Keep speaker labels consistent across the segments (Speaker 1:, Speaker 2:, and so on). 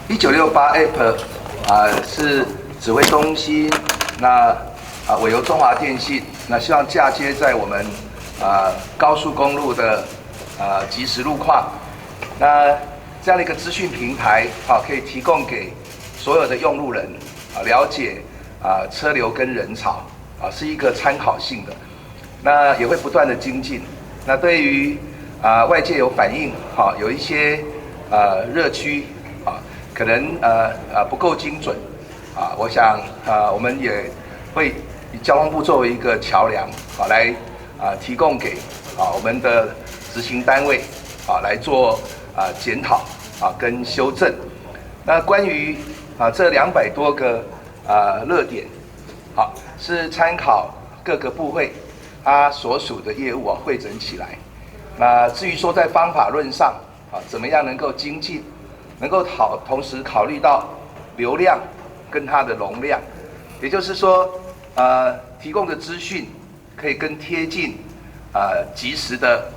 Speaker 1: 1968 App 是指挥中心，那委由中华电信，那希望嫁接在我们高速公路的即时路况，那这样的一个资讯平台可以提供给所有的用路人了解车流跟人潮是一个参考性的，那也会不断的精进。那对于外界有反映有一些热区可能不够精准我想我们也会以交通部作为一个桥梁来提供给我们的执行单位来做检讨跟修正。那关于这200多个热点是参考各个部会它所属的业务汇整起来。那至于说在方法论上怎么样能够精进，能够同时考虑到流量跟它的容量，也就是说提供的资讯可以更贴近即时的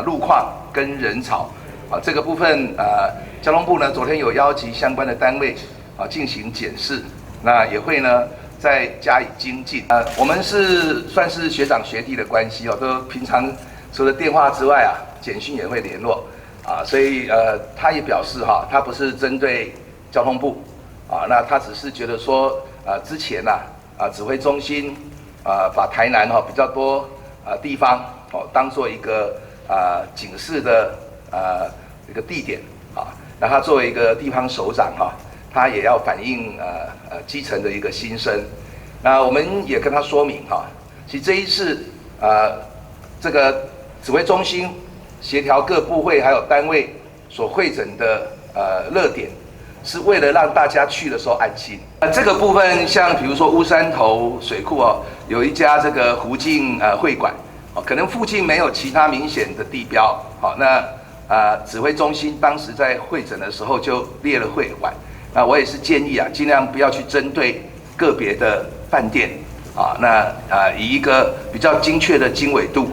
Speaker 1: 路况跟人潮这个部分交通部呢昨天有邀集相关的单位进行检视，那也会呢再加以精进。我们算是学长学弟的关系都平常除了电话之外简讯也会联络所以他也表示他不是针对交通部那他只是觉得说之前指挥中心把台南比较多地方当做一个警示的一个地点那他作为一个地方首长他也要反映基层的一个心声。那我们也跟他说明其实这一次这个指挥中心协调各部会还有单位所汇整的热点，是为了让大家去的时候安心。这个部分像比如说乌山头水库有一家这个湖境会馆可能附近没有其他明显的地标那指挥中心当时在汇整的时候就列了会馆。那我也是建议尽量不要去针对个别的饭店那以一个比较精确的经纬度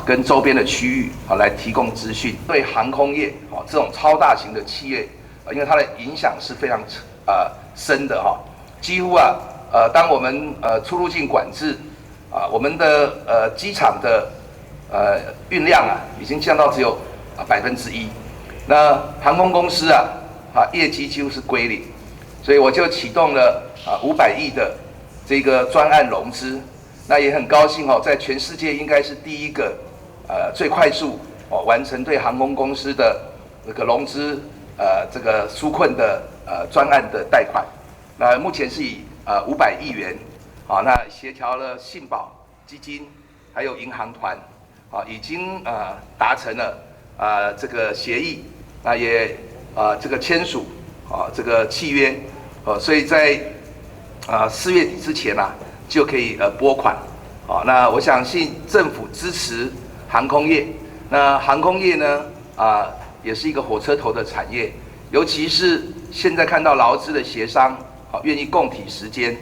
Speaker 1: 跟周边的区域来提供资讯。对航空业这种超大型的企业因为它的影响是非常深的几乎当我们出入境管制我们的机场的运量已经降到只有1%，那航空公司业绩几乎是归零，所以我就启动了500亿的这个专案融资。那也很高兴在全世界应该是第一个最快速完成对航空公司的这个融资这个纾困的专案的贷款。那目前是以500亿元那协调了信保基金还有银行团已经达成了这个协议，那也这个签署这个契约所以在4月底之前就可以拨款那我相信政府支持航空业，那航空业呢也是一个火车头的产业，尤其是现在看到劳资的协商愿意共体时间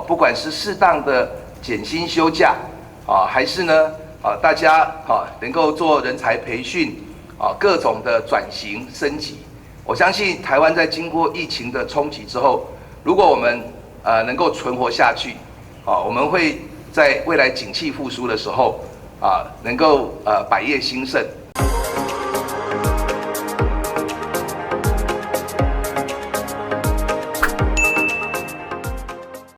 Speaker 1: 不管是适当的减薪休假还是呢大家能够做人才培训各种的转型升级。我相信台湾在经过疫情的冲击之后，如果我们能够存活下去我们会在未来景气复苏的时候能够百业兴盛。